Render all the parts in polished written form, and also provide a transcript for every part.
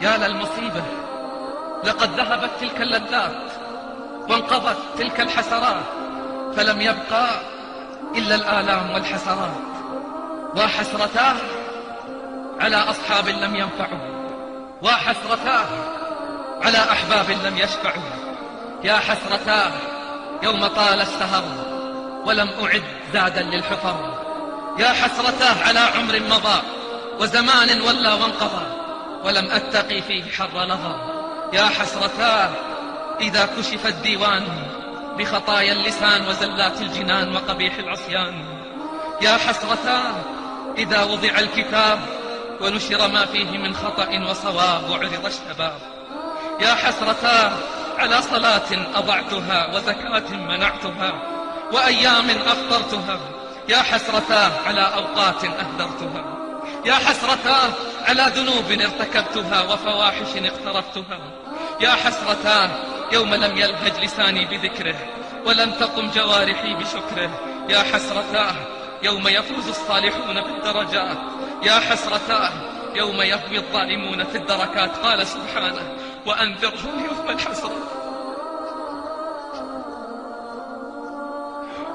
يا للمصيبة، لقد ذهبت تلك اللذات وانقضت تلك الحسرات، فلم يبقى إلا الآلام والحسرات. وحسرتاه على أصحاب لم ينفعوا، وحسرتاه على أحباب لم يشفعوا. يا حسرتاه يوم طال السهر ولم أعد زادا للحفر. يا حسرتاه على عمر مضى وزمان ولى وانقضى ولم أتقي فيه حر لظى. يا حسرتاه إذا كشف الديوان بخطايا اللسان وزلات الجنان وقبيح العصيان. يا حسرتاه إذا وضع الكتاب ونشر ما فيه من خطأ وصواب وعرض الشباب. يا حسرتاه على صلاة أضعتها وزكاة منعتها وأيام أفطرتها. يا حسرتاه على أوقات أهدرتها. يا حسرتاه على ذنوب ارتكبتها وفواحش اقترفتها. يا حسرتاه يوم لم يلهج لساني بذكره ولم تقم جوارحي بشكره. يا حسرتاه يوم يفوز الصالحون بالدرجات. يا حسرتاه يوم يهوي الظالمون في الدركات. قال سبحانه: وأنذرهم يوم الحسرة،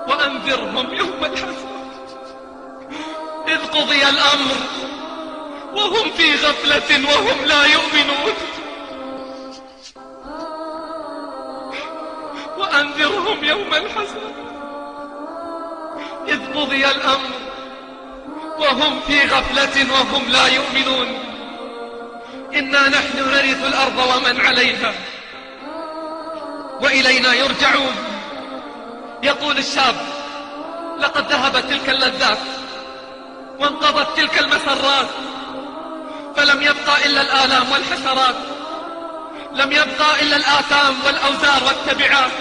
وأنذرهم يوم الحسرة إذ قضي الأمر وهم في غفلة وهم لا يؤمنون. وأنذرهم يوم الحسرة إذ قضي الأمر وهم في غفلة وهم لا يؤمنون. إنا نحن نرث الأرض ومن عليها وإلينا يرجعون. يقول الشاب: لقد ذهبت تلك اللذات وانقضت تلك المسرات، فلم يبقى إلا الآلام والحسرات، لم يبقى إلا الآثام والأوزار والتبعات.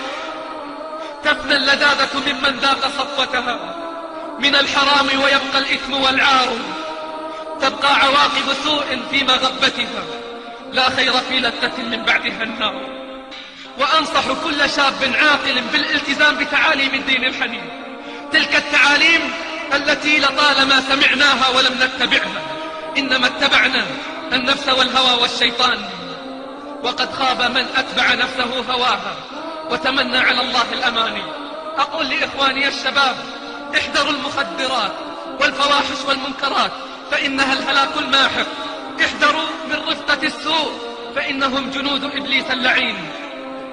تفنى اللذاذة ممن ذاق صفوتها من الحرام ويبقى الإثم والعار. تبقى عواقب سوء في مغبتها، لا خير في لذة من بعدها النار. وأنصح كل شاب عاقل بالالتزام بتعاليم الدين الحنيف، تلك التعاليم التي لطالما سمعناها ولم نتبعها، إنما اتبعنا النفس والهوى والشيطان. وقد خاب من أتبع نفسه هواها وتمنى على الله الأماني. أقول لإخواني الشباب: احذروا المخدرات والفواحش والمنكرات فإنها الهلاك الماحق. احذروا من رفقة السوء فإنهم جنود إبليس اللعين.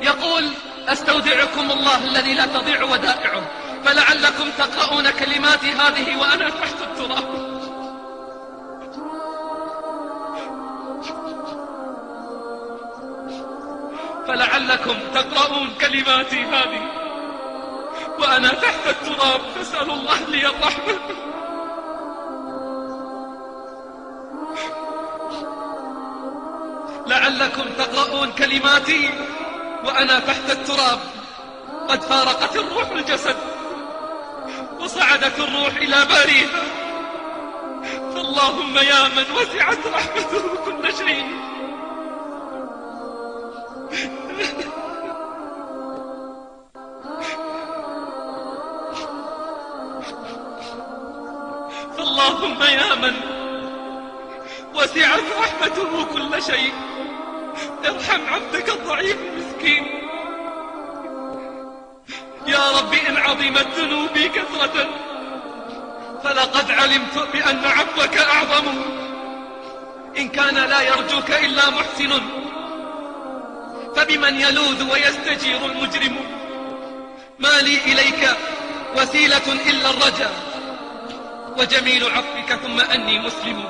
يقول: أستودعكم الله الذي لا تضيع ودائعه، فلعلكم تقرؤون كلماتي هذه وأنا تحت التراب. فلعلكم تقرؤون كلماتي هذه وأنا تحت التراب، فاسألوا الله لي الرحمة. لعلكم تقرؤون كلماتي وأنا تحت التراب. قد فارقت الروح الجسد وصعدت الروح إلى باريها، فاللهم يا من وسعت رحمته كل شيء، فاللهم يا من وسعت رحمته كل شيء، ارحم عبدك الضعيف المسكين. يا رب إن عظمت ذنوبي كثرة فلقد علمت بأن عفوك أعظم. إن كان لا يرجوك إلا محسن فبمن يلوذ ويستجير المجرم. ما لي إليك وسيلة إلا الرجاء وجميل عفوك ثم أني مسلم.